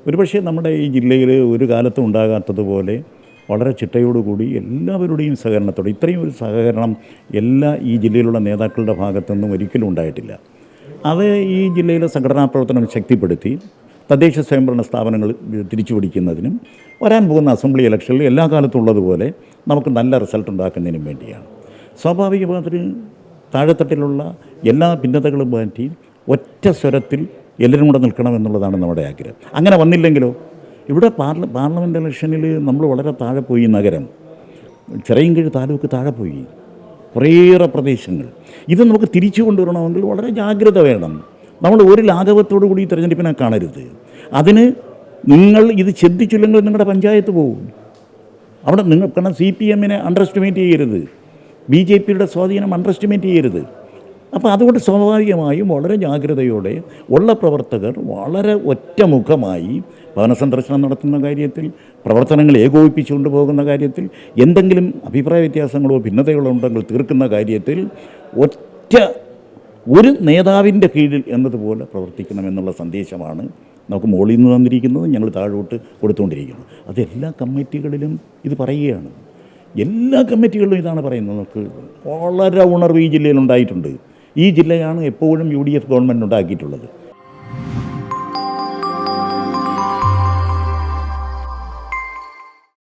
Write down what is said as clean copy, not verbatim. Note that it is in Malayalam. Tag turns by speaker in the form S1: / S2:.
S1: ഒരുപക്ഷെ നമ്മുടെ ഈ ജില്ലയിൽ ഒരു കാലത്തും ഉണ്ടാകാത്തതുപോലെ വളരെ ചിട്ടയോടുകൂടി എല്ലാവരുടെയും സഹകരണത്തോടെ ഇത്രയും ഒരു സഹകരണം ഈ ജില്ലയിലുള്ള നേതാക്കളുടെ ഭാഗത്തുനിന്നും ഒരിക്കലും ഉണ്ടായിട്ടില്ല. അത് ഈ ജില്ലയിലെ സംഘടനാ പ്രവർത്തനം ശക്തിപ്പെടുത്തി തദ്ദേശ സ്വയംഭരണ സ്ഥാപനങ്ങൾ തിരിച്ചു പിടിക്കുന്നതിനും വരാൻ പോകുന്ന അസംബ്ലി ഇലക്ഷനിൽ എല്ലാ കാലത്തും ഉള്ളതുപോലെ നമുക്ക് നല്ല റിസൾട്ട് ഉണ്ടാക്കുന്നതിനും വേണ്ടിയാണ്. സ്വാഭാവികമായിട്ട് താഴെത്തട്ടിലുള്ള എല്ലാ ഭിന്നതകളും മാറ്റി ഒറ്റ സ്വരത്തിൽ എല്ലാവരും കൂടെ നിൽക്കണമെന്നുള്ളതാണ് നമ്മുടെ ആഗ്രഹം. അങ്ങനെ വന്നില്ലെങ്കിലോ ഇവിടെ പാർലമെൻറ്റ് ഇലക്ഷനിൽ നമ്മൾ വളരെ താഴെ പോയി. നഗരം ചിറയൻകീഴ് താലൂക്ക് താഴെ പോയി, കുറേയേറെ പ്രദേശങ്ങൾ. ഇത് നമുക്ക് തിരിച്ചു കൊണ്ടുവരണമെങ്കിൽ വളരെ ജാഗ്രത വേണം. നമ്മൾ ഒരു ലാഘവത്തോടു കൂടി തിരഞ്ഞെടുപ്പിനെ കാണരുത്. അതിന് നിങ്ങൾ ഇത് ശ്രദ്ധിച്ചില്ലെങ്കിൽ നിങ്ങളുടെ പഞ്ചായത്ത് പോകും. അവിടെ കാരണം CPM-നെ അണ്ടർ എസ്റ്റിമേറ്റ് ചെയ്യരുത്, BJP-യുടെ സ്വാധീനം അണ്ടർ എസ്റ്റിമേറ്റ് ചെയ്യരുത്. അപ്പോൾ അതുകൊണ്ട് സ്വാഭാവികമായും വളരെ ജാഗ്രതയോടെ ഉള്ള പ്രവർത്തകർ വളരെ ഒറ്റമുഖമായി ഭവന സന്ദർശനം നടത്തുന്ന കാര്യത്തിൽ, പ്രവർത്തനങ്ങൾ ഏകോപിപ്പിച്ചുകൊണ്ട് പോകുന്ന കാര്യത്തിൽ, എന്തെങ്കിലും അഭിപ്രായ വ്യത്യാസങ്ങളോ ഭിന്നതകളോ ഉണ്ടെങ്കിൽ തീർക്കുന്ന കാര്യത്തിൽ ഒരു നേതാവിൻ്റെ കീഴിൽ എന്നതുപോലെ പ്രവർത്തിക്കണമെന്നുള്ള സന്ദേശമാണ് നമുക്ക് മുകളിൽ നിന്ന് തന്നിരിക്കുന്നത്, ഞങ്ങൾ താഴോട്ട് കൊടുത്തുകൊണ്ടിരിക്കുന്നത്. അതെല്ലാ കമ്മിറ്റികളിലും ഇത് പറയുകയാണ്. എല്ലാ കമ്മിറ്റികളിലും ഇതാണ് പറയുന്നത്. നമുക്ക് വളരെ ഉണർവ് ഈ ജില്ലയിൽ ഉണ്ടായിട്ടുണ്ട്. ഈ ജില്ലയാണ് എപ്പോഴും UDF ഗവൺമെൻറ് ഉണ്ടാക്കിയിട്ടുള്ളത്.